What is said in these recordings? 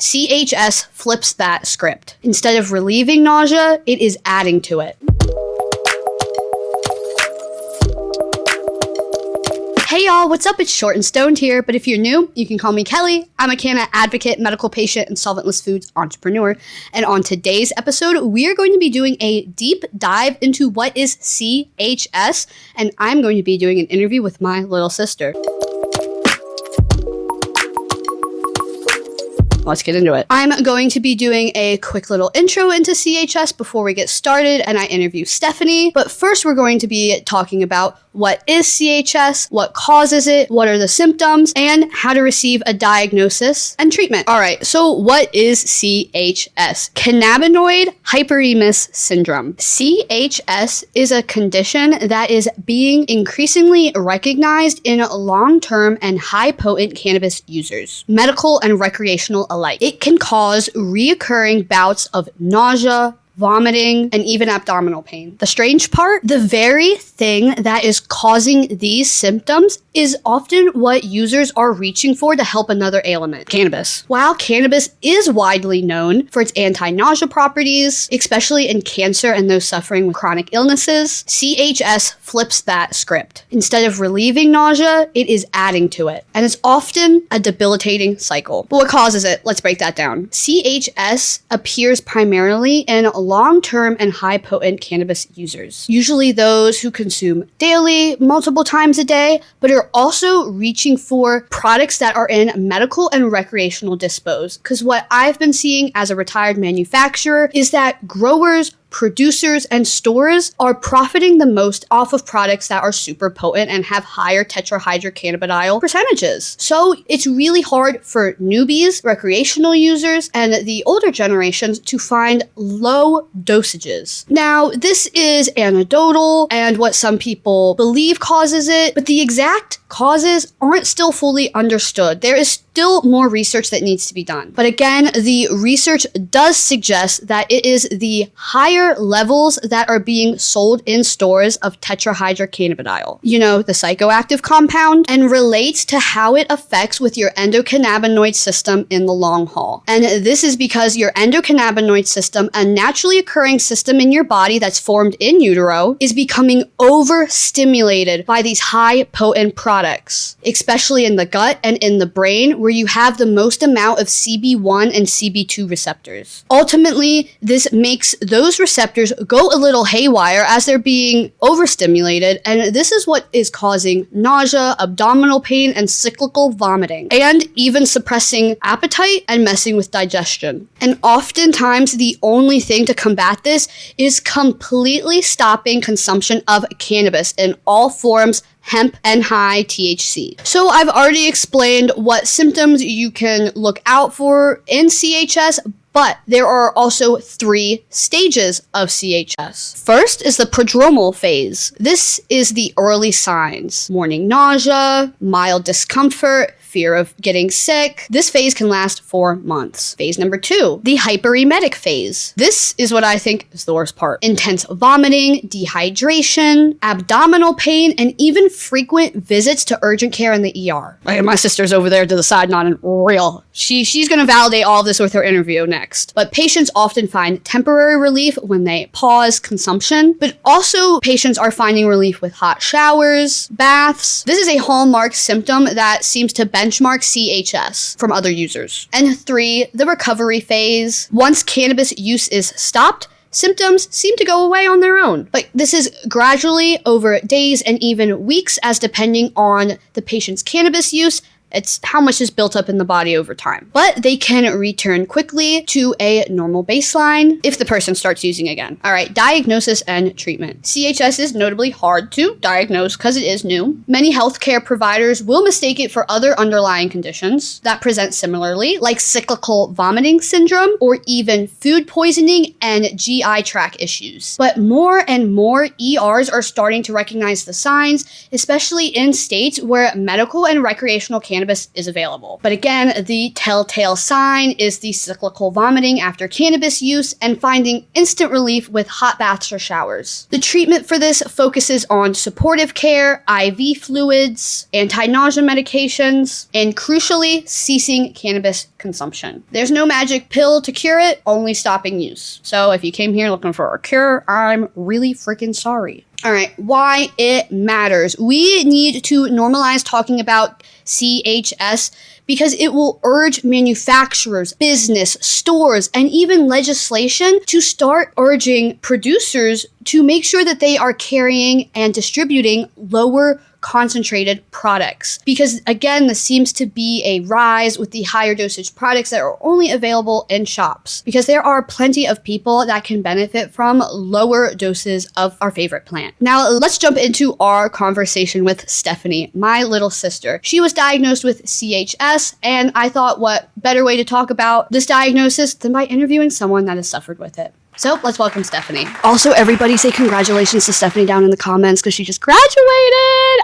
CHS flips that script. Instead of relieving nausea, it is adding to it. Hey y'all, what's up? It's Short and Stoned here, but if you're new, you can call me Kelly. I'm a canna advocate, medical patient, and solventless foods entrepreneur. And on today's episode, we are going to be doing a deep dive into what is CHS, and I'm going to be doing an interview with my little sister. Let's get into it. I'm going to be doing a quick little intro into CHS before we get started and I interview Stephanie. But first, we're going to be talking about what is CHS, what causes it, what are the symptoms, and how to receive a diagnosis and treatment. All right, so what is CHS? Cannabinoid Hyperemesis Syndrome. CHS is a condition that is being increasingly recognized in long-term and high-potent cannabis users, medical and recreational alike. It can cause reoccurring bouts of nausea, vomiting, and even abdominal pain. The strange part, the very thing that is causing these symptoms is often what users are reaching for to help another ailment, cannabis. While cannabis is widely known for its anti-nausea properties, especially in cancer and those suffering with chronic illnesses, CHS flips that script. Instead of relieving nausea, it is adding to it. And it's often a debilitating cycle. But what causes it? Let's break that down. CHS appears primarily in long-term and high-potent cannabis users, usually those who consume daily, multiple times a day, but are also reaching for products that are in medical and recreational dispose. Because what I've been seeing as a retired manufacturer is that growers, producers, and stores are profiting the most off of products that are super potent and have higher tetrahydrocannabidiol percentages. So it's really hard for newbies, recreational users, and the older generations to find low dosages. Now, this is anecdotal and what some people believe causes it, but the exact causes aren't still fully understood. There is still more research that needs to be done. But again, the research does suggest that it is the higher levels that are being sold in stores of tetrahydrocannabidiol, the psychoactive compound, and relates to how it affects with your endocannabinoid system in the long haul. And this is because your endocannabinoid system, a naturally occurring system in your body that's formed in utero, is becoming overstimulated by these high potent products, especially in the gut and in the brain, where you have the most amount of CB1 and CB2 receptors. Ultimately, this makes those receptors go a little haywire as they're being overstimulated, and this is what is causing nausea, abdominal pain, and cyclical vomiting, and even suppressing appetite and messing with digestion. And oftentimes, the only thing to combat this is completely stopping consumption of cannabis in all forms, hemp, and high THC. So I've already explained what symptoms you can look out for in CHS, but there are also 3 stages of CHS. First is the prodromal phase. This is the early signs: morning nausea, mild discomfort, fear of getting sick. This phase can last 4 months. Phase number 2, the hyperemetic phase. This is what I think is the worst part. Intense vomiting, dehydration, abdominal pain, and even frequent visits to urgent care in the ER. My sister's over there to the side nodding real. She's going to validate all of this with her interview next. But patients often find temporary relief when they pause consumption, but also patients are finding relief with hot showers, baths. This is a hallmark symptom that seems to benchmark CHS from other users. And 3, the recovery phase. Once cannabis use is stopped, symptoms seem to go away on their own. But this is gradually over days and even weeks, as depending on the patient's cannabis use It's how much is built up in the body over time. But they can return quickly to a normal baseline if the person starts using again. All right, diagnosis and treatment. CHS is notably hard to diagnose because it is new. Many healthcare providers will mistake it for other underlying conditions that present similarly, like cyclical vomiting syndrome or even food poisoning and GI tract issues. But more and more ERs are starting to recognize the signs, especially in states where medical and recreational cannabis cannabis is available. But again, the telltale sign is the cyclical vomiting after cannabis use and finding instant relief with hot baths or showers. The treatment for this focuses on supportive care, IV fluids, anti-nausea medications, and crucially, ceasing cannabis consumption. There's no magic pill to cure it, only stopping use. So if you came here looking for a cure, I'm really freaking sorry. All right, why it matters. We need to normalize talking about CHS because it will urge manufacturers, business, stores, and even legislation to start urging producers to make sure that they are carrying and distributing lower concentrated products. Because again, this seems to be a rise with the higher dosage products that are only available in shops. Because there are plenty of people that can benefit from lower doses of our favorite plant. Now, let's jump into our conversation with Stephanie, my little sister. She was diagnosed with CHS, and I thought what better way to talk about this diagnosis than by interviewing someone that has suffered with it. So let's welcome Stephanie. Also, everybody say congratulations to Stephanie down in the comments because she just graduated.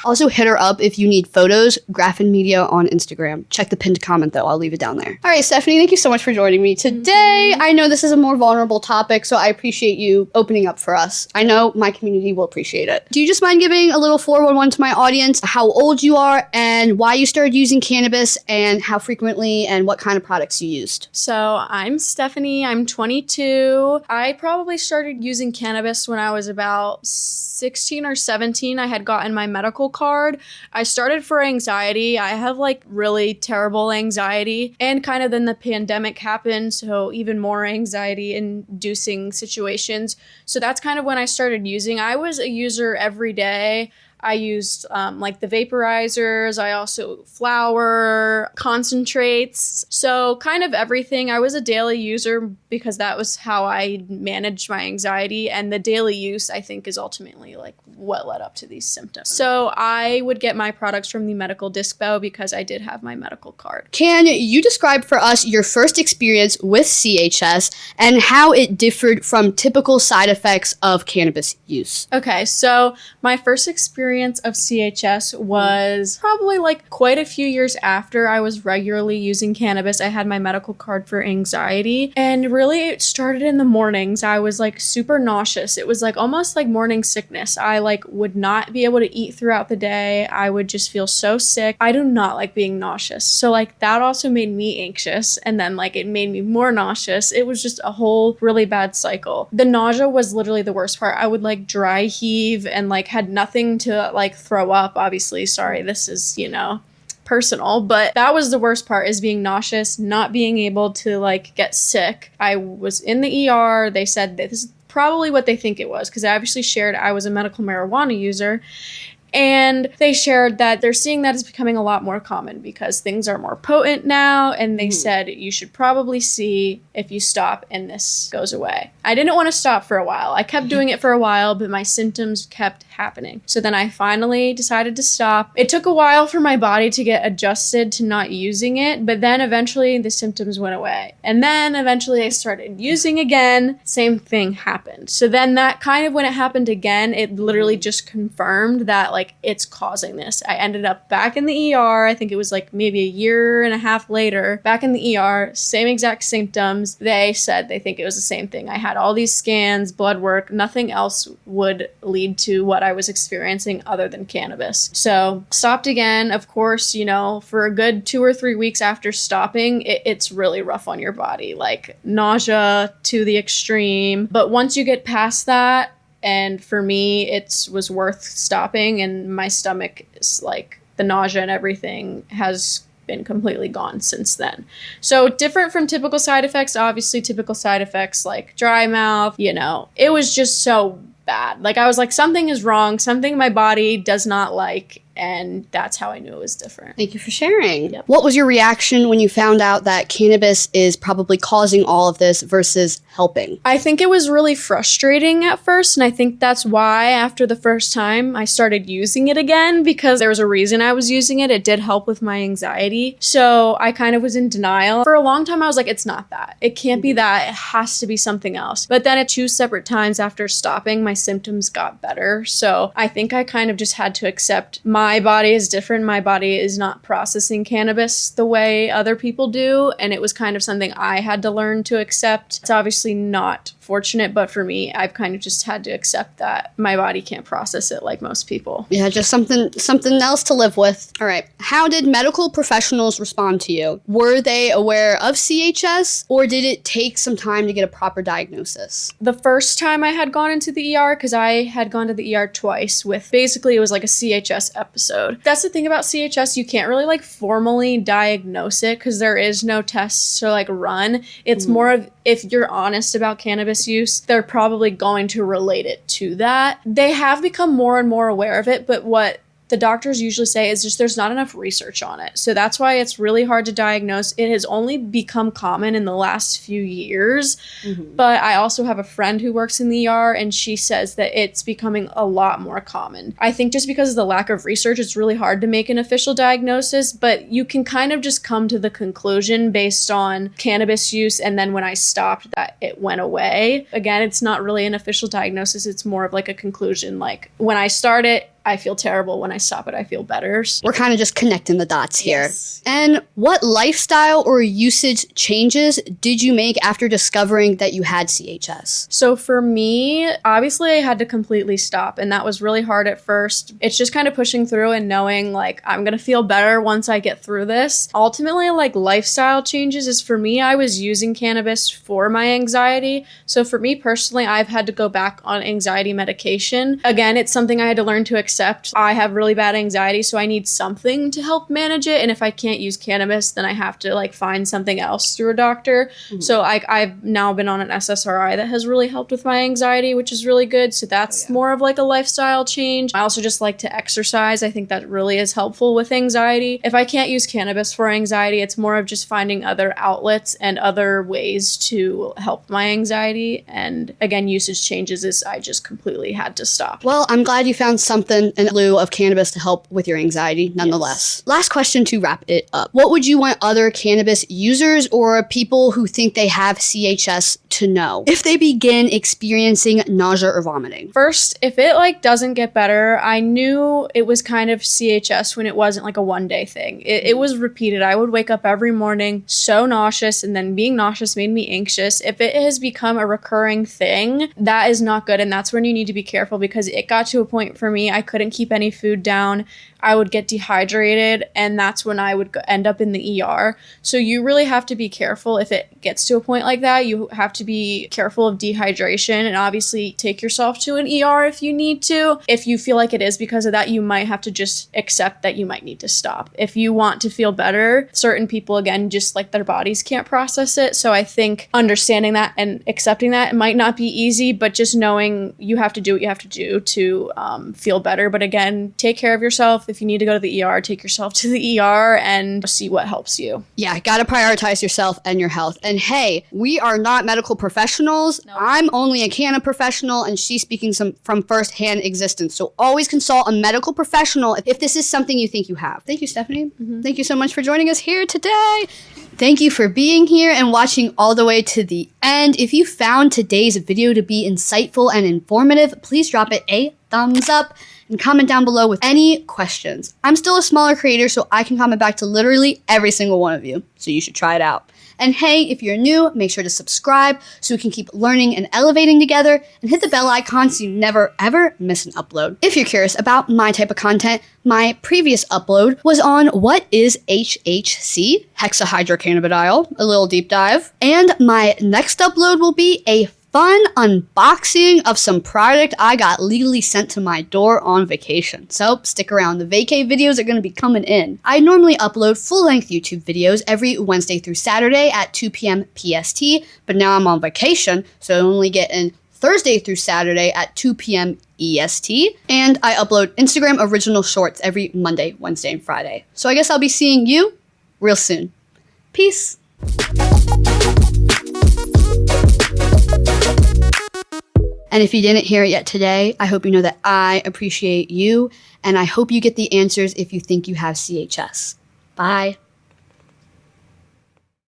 Also, hit her up if you need photos, Graffin Media on Instagram. Check the pinned comment though, I'll leave it down there. All right, Stephanie, thank you so much for joining me today. I know this is a more vulnerable topic, so I appreciate you opening up for us. I know my community will appreciate it. Do you just mind giving a little 411 to my audience, how old you are and why you started using cannabis and how frequently and what kind of products you used? So I'm Stephanie, I'm 22. I probably started using cannabis when I was about 16 or 17. I had gotten my medical card. I started for anxiety. I have like really terrible anxiety, and kind of then the pandemic happened, so even more anxiety inducing situations. So that's kind of when I started using. I was a user every day. I used like the vaporizers. I also flower, concentrates. So kind of everything. I was a daily user because that was how I managed my anxiety. And the daily use, I think, is ultimately like what led up to these symptoms. So I would get my products from the medical dispo because I did have my medical card. Can you describe for us your first experience with CHS and how it differed from typical side effects of cannabis use? Okay, so my first experience of CHS was probably like quite a few years after I was regularly using cannabis. I had my medical card for anxiety, and really it started in the mornings. I was like super nauseous. It was like almost like morning sickness. I like would not be able to eat throughout the day. I would just feel so sick. I do not like being nauseous. So like that also made me anxious, and then like it made me more nauseous. It was just a whole really bad cycle. The nausea was literally the worst part. I would like dry heave and like had nothing to like throw up. Obviously, sorry, this is, personal, but that was the worst part, is being nauseous, not being able to like get sick. I was in the ER. They said that this is probably what they think it was, because I obviously shared I was a medical marijuana user. And they shared that they're seeing that is becoming a lot more common because things are more potent now. And they said you should probably see if you stop and this goes away. I didn't want to stop for a while. I kept doing it for a while, but my symptoms kept happening. So then I finally decided to stop. It took a while for my body to get adjusted to not using it, but then eventually the symptoms went away. And then eventually I started using again. Same thing happened. So then that kind of, when it happened again, it literally just confirmed that like it's causing this. I ended up back in the ER. I think it was like maybe a year and a half later, back in the ER, same exact symptoms. They said they think it was the same thing. I had all these scans, blood work, nothing else would lead to what I was experiencing other than cannabis. So stopped again. Of course, for a good 2 or 3 weeks after stopping, it's really rough on your body, like nausea to the extreme. But once you get past that, and for me, it was worth stopping, and my stomach is like the nausea and everything has been completely gone since then. So different from typical side effects, obviously typical side effects like dry mouth, it was just so bad. Like I was like, something is wrong, something my body does not like. And that's how I knew it was different. Thank you for sharing. Yep. What was your reaction when you found out that cannabis is probably causing all of this versus helping? I think it was really frustrating at first. And I think that's why after the first time I started using it again, because there was a reason I was using it. It did help with my anxiety. So I kind of was in denial. For a long time, I was like, it's not that. It can't be that. It has to be something else. But then at 2 separate times after stopping, my symptoms got better. So I think I kind of just had to accept my my body is different. My body is not processing cannabis the way other people do. And it was kind of something I had to learn to accept. It's obviously not fortunate, but for me, I've kind of just had to accept that my body can't process it like most people. Yeah, just something else to live with. All right. How did medical professionals respond to you? Were they aware of CHS, or did it take some time to get a proper diagnosis? The first time I had gone into the ER, because I had gone to the ER twice with, basically it was like a CHS episode. That's the thing about CHS, you can't really like formally diagnose it because there is no tests to like run. It's more of, if you're honest about cannabis use, they're probably going to relate it to that. They have become more and more aware of it, but what the doctors usually say is just there's not enough research on it. So that's why it's really hard to diagnose. It has only become common in the last few years. But I also have a friend who works in the ER, and she says that it's becoming a lot more common. I think just because of the lack of research, it's really hard to make an official diagnosis, but you can kind of just come to the conclusion based on cannabis use. And then when I stopped, that it went away. Again, it's not really an official diagnosis. It's more of like a conclusion. Like when I start it, I feel terrible. When I stop it, I feel better. We're kind of just connecting the dots here. Yes. And what lifestyle or usage changes did you make after discovering that you had CHS? So for me, obviously I had to completely stop, and that was really hard at first. It's just kind of pushing through and knowing like I'm going to feel better once I get through this. Ultimately, like lifestyle changes is for me, I was using cannabis for my anxiety. So for me personally, I've had to go back on anxiety medication. Again, it's something I had to learn to accept. I have really bad anxiety, so I need something to help manage it. And if I can't use cannabis, then I have to like find something else through a doctor. So I've now been on an SSRI that has really helped with my anxiety, which is really good. So that's more of like a lifestyle change. I also just like to exercise. I think that really is helpful with anxiety. If I can't use cannabis for anxiety, it's more of just finding other outlets and other ways to help my anxiety. And again, usage changes is I just completely had to stop. Well, I'm glad you found something in lieu of cannabis to help with your anxiety, nonetheless. Last question to wrap it up. What would you want other cannabis users or people who think they have CHS to know if they begin experiencing nausea or vomiting? First, if it like doesn't get better, I knew it was kind of CHS when it wasn't like a one-day thing. It was repeated. I would wake up every morning so nauseous, and then being nauseous made me anxious. If it has become a recurring thing, that is not good, and that's when you need to be careful, because it got to a point for me I couldn't keep any food down. I would get dehydrated, and that's when I would end up in the ER. So you really have to be careful if it gets to a point like that. You have to be careful of dehydration, and obviously take yourself to an ER if you need to. If you feel like it is because of that, you might have to just accept that you might need to stop. If you want to feel better, certain people, again, just like their bodies can't process it. So I think understanding that and accepting that, it might not be easy, but just knowing you have to do what you have to do to feel better. But again, take care of yourself. If you need to go to the ER, take yourself to the ER and see what helps you. Yeah, gotta prioritize yourself and your health. And hey, we are not medical professionals. No. I'm only a canna professional, and she's speaking from firsthand existence. So always consult a medical professional if this is something you think you have. Thank you, Stephanie. Thank you so much for joining us here today. Thank you for being here and watching all the way to the end. If you found today's video to be insightful and informative, please drop it a thumbs up and comment down below with any questions. I'm still a smaller creator, so I can comment back to literally every single one of you, so you should try it out. And hey, if you're new, make sure to subscribe so we can keep learning and elevating together, and hit the bell icon so you never ever miss an upload. If you're curious about my type of content, my previous upload was on what is HHC, hexahydrocannabidiol, a little deep dive. And my next upload will be a fun unboxing of some product I got legally sent to my door on vacation. So stick around, the vacay videos are going to be coming in. I normally upload full-length YouTube videos every Wednesday through Saturday at 2 p.m. PST, but now I'm on vacation, so I only get in Thursday through Saturday at 2 p.m. EST, and I upload Instagram original shorts every Monday, Wednesday, and Friday. So I guess I'll be seeing you real soon. Peace. And if you didn't hear it yet today, I hope you know that I appreciate you, and I hope you get the answers if you think you have CHS. Bye.